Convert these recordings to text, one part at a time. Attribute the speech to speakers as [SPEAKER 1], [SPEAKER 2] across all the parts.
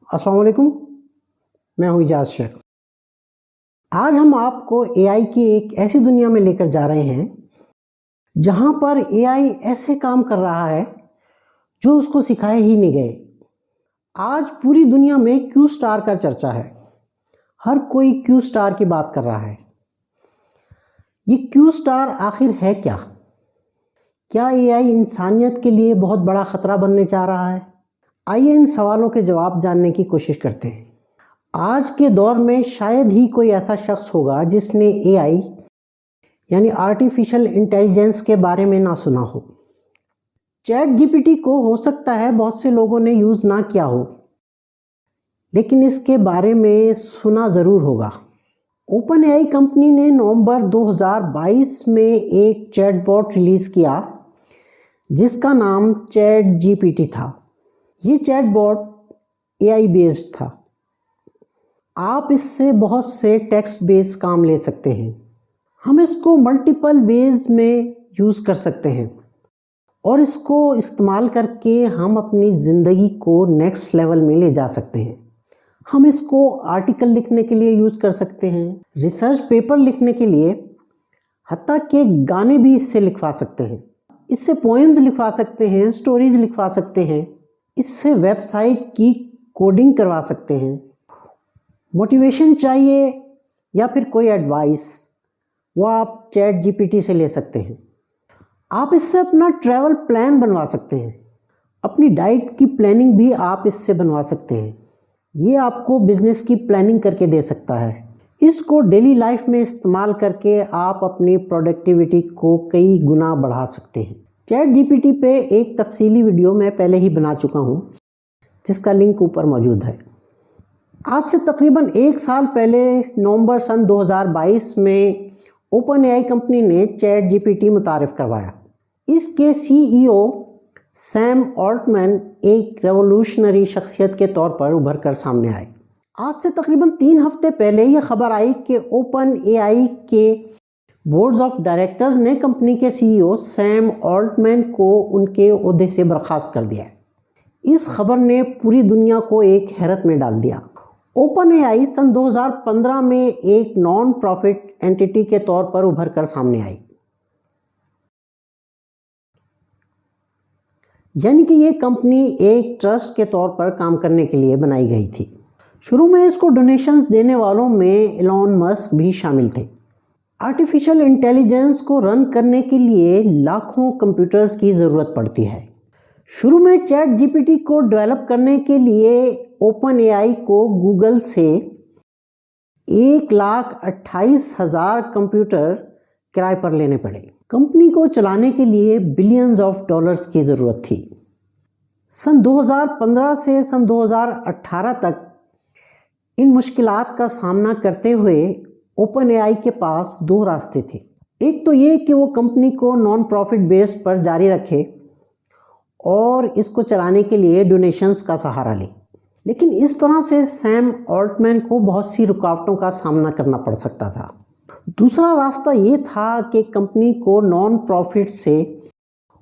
[SPEAKER 1] السلام علیکم، میں ہوں اجاز شیخ۔ آج ہم آپ کو اے آئی کی ایک ایسی دنیا میں لے کر جا رہے ہیں جہاں پر اے آئی ایسے کام کر رہا ہے جو اس کو سکھائے ہی نہیں گئے۔ آج پوری دنیا میں کیو سٹار کا چرچا ہے، ہر کوئی کیو سٹار کی بات کر رہا ہے۔ یہ کیو سٹار آخر ہے کیا؟ کیا اے آئی انسانیت کے لیے بہت بڑا خطرہ بننے جا رہا ہے؟ آئیے ان سوالوں کے جواب جاننے کی کوشش کرتے ہیں۔ آج کے دور میں شاید ہی کوئی ایسا شخص ہوگا جس نے اے آئی یعنی آرٹیفیشل انٹیلیجنس کے بارے میں نہ سنا ہو۔ چیٹ جی پی ٹی کو ہو سکتا ہے بہت سے لوگوں نے یوز نہ کیا ہو، لیکن اس کے بارے میں سنا ضرور ہوگا۔ اوپن اے آئی کمپنی نے نومبر 2022 میں ایک چیٹ باٹ ریلیز کیا جس کا نام چیٹ جی پی ٹی تھا۔ یہ chat Bat a I based تھا۔ آپ اس سے بہت سے ٹیکسٹ بیس کام لے سکتے ہیں۔ ہم اس کو ملٹیپل ویز میں یوز کر سکتے ہیں اور اس کو استعمال کر کے ہم اپنی زندگی کو نیکسٹ لیول میں لے جا سکتے ہیں۔ ہم اس کو آرٹیکل لکھنے کے لیے یوز کر سکتے ہیں، ریسرچ پیپر لکھنے کے لیے، حتیٰ کہ گانے بھی اس سے لکھوا سکتے ہیں۔ اس سے پوئمز لکھوا سکتے ہیں، سٹوریز لکھوا سکتے ہیں، اس سے ویب سائٹ کی کوڈنگ کروا سکتے ہیں۔ موٹیویشن چاہیے یا پھر کوئی ایڈوائس، وہ آپ چیٹ جی پی ٹی سے لے سکتے ہیں۔ آپ اس سے اپنا ٹریول پلان بنوا سکتے ہیں، اپنی ڈائٹ کی پلاننگ بھی آپ اس سے بنوا سکتے ہیں۔ یہ آپ کو بزنس کی پلاننگ کر کے دے سکتا ہے۔ اس کو ڈیلی لائف میں استعمال کر کے آپ اپنی پروڈکٹیوٹی کو کئی گنا بڑھا سکتے ہیں۔ چیٹ جی پی ٹی پہ ایک تفصیلی ویڈیو میں پہلے ہی بنا چکا ہوں جس کا لنک اوپر موجود ہے۔ آج سے تقریباً 1 سال پہلے نومبر سن 2022 میں اوپن اے آئی کمپنی نے چیٹ جی پی ٹی متعارف کروایا۔ اس کے سی ای او سیم آلٹمین ایک ریولوشنری شخصیت کے طور پر ابھر کر سامنے آئے۔ آج سے تقریباً 3 ہفتے پہلے یہ خبر آئی کہ اوپن اے آئی کے بورڈز آف ڈائریکٹرز نے کمپنی کے سی ای او سیم آلٹمین کو ان کے عہدے سے برخاست کر دیا ہے۔ اس خبر نے پوری دنیا کو ایک حیرت میں ڈال دیا۔ اوپن اے آئی سن 2015 میں ایک نان پروفٹ اینٹی کے طور پر ابھر کر سامنے آئی، یعنی کہ یہ کمپنی ایک ٹرسٹ کے طور پر کام کرنے کے لیے بنائی گئی تھی۔ شروع میں اس کو ڈونیشنز دینے والوں میں ایلون مسک بھی شامل تھے۔ آرٹیفیشل انٹیلیجنس کو رن کرنے کے لیے لاکھوں کمپیوٹرز کی ضرورت پڑتی ہے۔ شروع میں چیٹ جی پی ٹی کو ڈیولپ کرنے کے لیے اوپن اے آئی کو گوگل سے 1,28,000 کمپیوٹر کرائے پر لینے پڑے۔ کمپنی کو چلانے کے لیے بلینز آف ڈالرز کی ضرورت تھی۔ سن 2015 سے سن 2018 تک ان مشکلات کا سامنا کرتے ہوئے اوپن اے آئی کے پاس 2 راستے تھے۔ ایک تو یہ کہ وہ کمپنی کو نان پروفٹ بیس پر جاری رکھے اور اس کو چلانے کے لیے ڈونیشنز کا سہارا لے، لیکن اس طرح سے سیم آلٹمین کو بہت سی رکاوٹوں کا سامنا کرنا پڑ سکتا تھا۔ دوسرا راستہ یہ تھا کہ کمپنی کو نان پروفٹ سے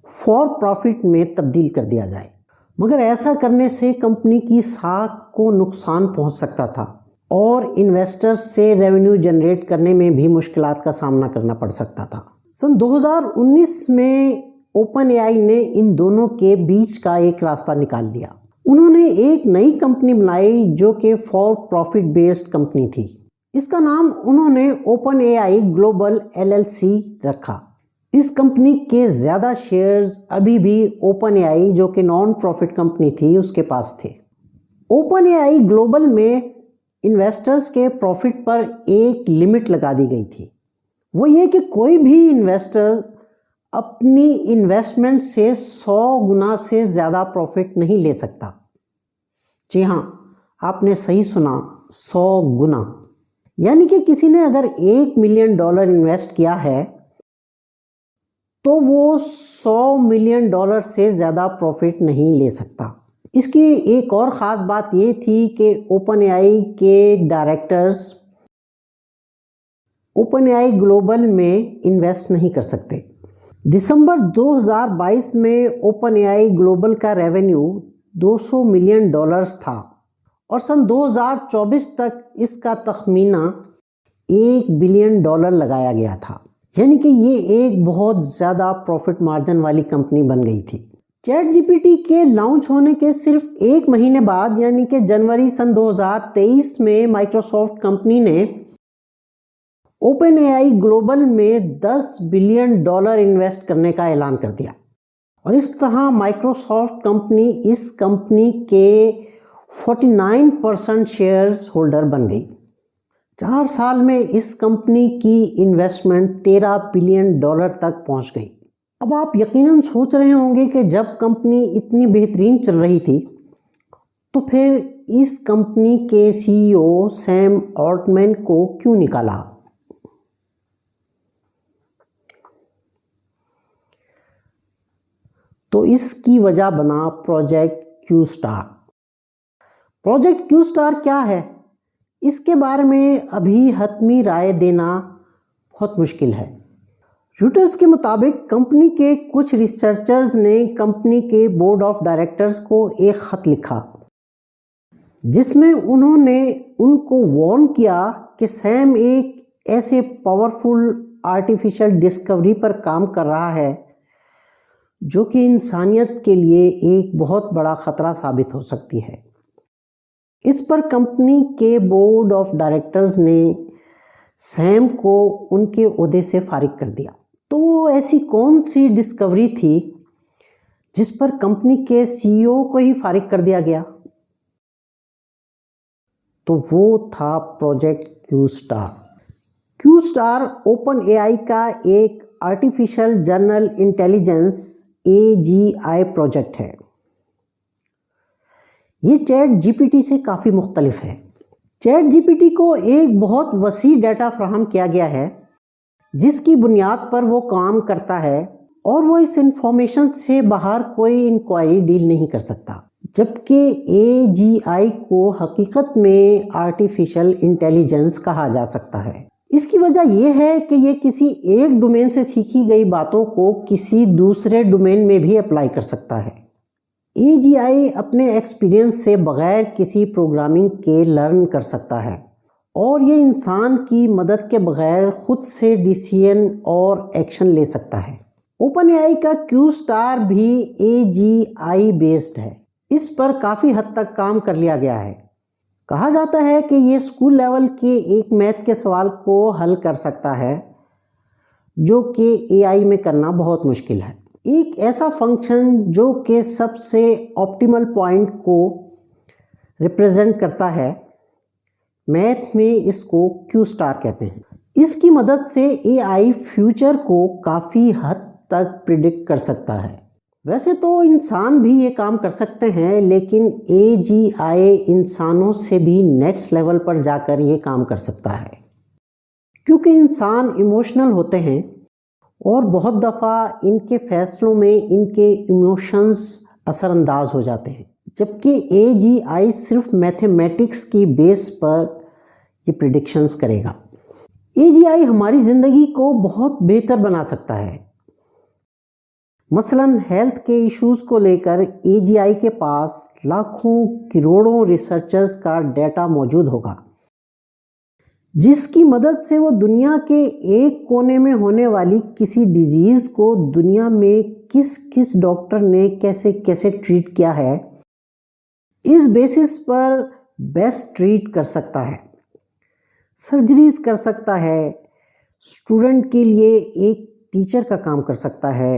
[SPEAKER 1] فار پروفٹ میں تبدیل کر دیا جائے، مگر ایسا کرنے سے کمپنی کی ساکھ کو نقصان پہنچ سکتا تھا اور انویسٹرز سے ریونیو جنریٹ کرنے میں بھی مشکلات کا سامنا کرنا پڑ سکتا تھا۔ سن 2019 میں اوپن اے آئی نے ان دونوں کے بیچ کا ایک راستہ نکال لیا۔ انہوں نے ایک نئی کمپنی بنائی جو کہ فار پروفٹ بیسڈ کمپنی تھی۔ اس کا نام انہوں نے اوپن اے آئی گلوبل LLC رکھا۔ اس کمپنی کے زیادہ شیئرز ابھی بھی اوپن اے آئی جو کہ نان پروفٹ کمپنی تھی اس کے پاس تھے۔ اوپن اے آئی گلوبل میں انویسٹرز کے پروفٹ پر ایک لمٹ لگا دی گئی تھی، وہ یہ کہ کوئی بھی انویسٹر اپنی انویسٹمنٹ سے 100 گنا سے زیادہ پروفٹ نہیں لے سکتا۔ جی ہاں، آپ نے صحیح سنا، 100 گنا، یعنی کہ کسی نے اگر $1 ملین انویسٹ کیا ہے تو وہ $100 ملین سے زیادہ پروفٹ نہیں لے سکتا۔ اس کی ایک اور خاص بات یہ تھی کہ اوپن اے آئی کے ڈائریکٹرز اوپن اے آئی گلوبل میں انویسٹ نہیں کر سکتے۔ دسمبر 2022 میں اوپن اے آئی گلوبل کا ریونیو $200 ملین تھا اور سن 2024 تک اس کا تخمینہ $1 بلین لگایا گیا تھا، یعنی کہ یہ ایک بہت زیادہ پروفٹ مارجن والی کمپنی بن گئی تھی۔ چیٹ جی پی ٹی کے لانچ ہونے کے صرف 1 مہینے بعد یعنی کہ جنوری سن 2023 میں مائکروسافٹ کمپنی نے اوپن اے آئی گلوبل میں $10 بلین انویسٹ کرنے کا اعلان کر دیا، اور اس طرح مائکروسافٹ کمپنی اس کمپنی کے 49% شیئرز ہولڈر بن گئی۔ 4 سال میں اس کمپنی کی انویسٹمنٹ $13 بلین تک پہنچ گئی۔ اب آپ یقیناً سوچ رہے ہوں گے کہ جب کمپنی اتنی بہترین چل رہی تھی تو پھر اس کمپنی کے سی ای او سیم آلٹمین کو کیوں نکالا؟ تو اس کی وجہ بنا project Q star. Project Q star کیا ہے؟ اس کے بارے میں ابھی حتمی رائے دینا بہت مشکل ہے۔ رویٹرز کے مطابق کمپنی کے کچھ ریسرچرز نے کمپنی کے بورڈ آف ڈائریکٹرز کو ایک خط لکھا جس میں انہوں نے ان کو وارن کیا کہ سیم ایک ایسے پاورفل آرٹیفیشل ڈسکوری پر کام کر رہا ہے جو کہ انسانیت کے لیے ایک بہت بڑا خطرہ ثابت ہو سکتی ہے۔ اس پر کمپنی کے بورڈ آف ڈائریکٹرز نے سیم کو ان کے عہدے سے فارغ کر دیا۔ تو وہ ایسی کون سی ڈسکوری تھی جس پر کمپنی کے سی ای او کو ہی فارغ کر دیا گیا؟ تو وہ تھا project Q star. Q star OpenAI کا ایک artificial general intelligence AGI project ہے۔ یہ چیٹ جی پی ٹی سے کافی مختلف ہے۔ چیٹ جی پی ٹی کو ایک بہت وسیع ڈیٹا فراہم کیا گیا ہے جس کی بنیاد پر وہ کام کرتا ہے، اور وہ اس انفارمیشن سے باہر کوئی انکوائری ڈیل نہیں کر سکتا، جبکہ AGI کو حقیقت میں آرٹیفیشل انٹیلیجنس کہا جا سکتا ہے۔ اس کی وجہ یہ ہے کہ یہ کسی ایک ڈومین سے سیکھی گئی باتوں کو کسی دوسرے ڈومین میں بھی اپلائی کر سکتا ہے۔ AGI اپنے ایکسپیرینس سے بغیر کسی پروگرامنگ کے لرن کر سکتا ہے، اور یہ انسان کی مدد کے بغیر خود سے ڈیسیژن اور ایکشن لے سکتا ہے۔ اوپن اے آئی کا کیو اسٹار بھی AGI بیسڈ ہے۔ اس پر کافی حد تک کام کر لیا گیا ہے۔ کہا جاتا ہے کہ یہ اسکول لیول کے ایک میتھ کے سوال کو حل کر سکتا ہے جو کہ AI میں کرنا بہت مشکل ہے۔ ایک ایسا فنکشن جو کہ سب سے آپٹیمل پوائنٹ کو ریپریزنٹ کرتا ہے، میتھ میں اس کو کیو اسٹار کہتے ہیں۔ اس کی مدد سے AI فیوچر کو کافی حد تک پریڈکٹ کر سکتا ہے۔ ویسے تو انسان بھی یہ کام کر سکتے ہیں، لیکن AGI انسانوں سے بھی نیکسٹ لیول پر جا کر یہ کام کر سکتا ہے، کیونکہ انسان ایموشنل ہوتے ہیں اور بہت دفعہ ان کے فیصلوں میں ان کے ایموشنز اثر انداز ہو جاتے ہیں، جبکہ AGI صرف میتھمیٹکس کی بیس پر یہ پریڈکشنز کرے گا۔ AGI ہماری زندگی کو بہت بہتر بنا سکتا ہے۔ مثلاً ہیلتھ کے ایشوز کو لے کر AGI کے پاس لاکھوں کروڑوں ریسرچرز کا ڈیٹا موجود ہوگا، جس کی مدد سے وہ دنیا کے ایک کونے میں ہونے والی کسی ڈیزیز کو دنیا میں کس کس ڈاکٹر نے کیسے کیسے ٹریٹ کیا ہے، اس بیسس پر بیسٹ ٹریٹ کر سکتا ہے، سرجریز کر سکتا ہے، اسٹوڈنٹ کے لیے ایک ٹیچر کا کام کر سکتا ہے،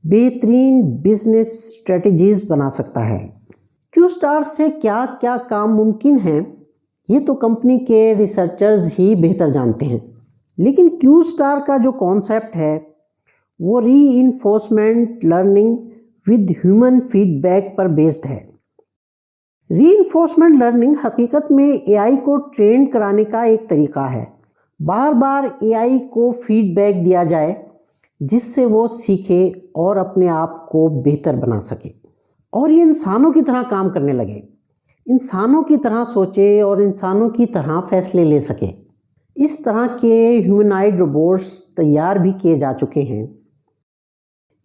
[SPEAKER 1] بہترین بزنس اسٹریٹجیز بنا سکتا ہے۔ کیو اسٹار سے کیا کیا کام ممکن ہیں یہ تو کمپنی کے ریسرچرز ہی بہتر جانتے ہیں، لیکن کیو اسٹار کا جو کانسیپٹ ہے وہ reinforcement learning with human feedback پر بیسڈ ہے۔ ری انفورسمنٹ لرننگ حقیقت میں AI کو ٹرین کرانے کا ایک طریقہ ہے۔ بار بار AI کو فیڈ بیک دیا جائے جس سے وہ سیکھے اور اپنے آپ کو بہتر بنا سکے، اور یہ انسانوں کی طرح کام کرنے لگے، انسانوں کی طرح سوچے اور انسانوں کی طرح فیصلے لے سکے۔ اس طرح کے ہیومنائڈ روبوٹس تیار بھی کیے جا چکے ہیں۔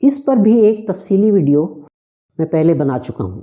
[SPEAKER 1] اس پر بھی ایک تفصیلی ویڈیو میں پہلے بنا چکا ہوں۔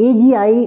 [SPEAKER 1] AGI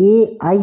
[SPEAKER 1] AI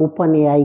[SPEAKER 1] OpenAI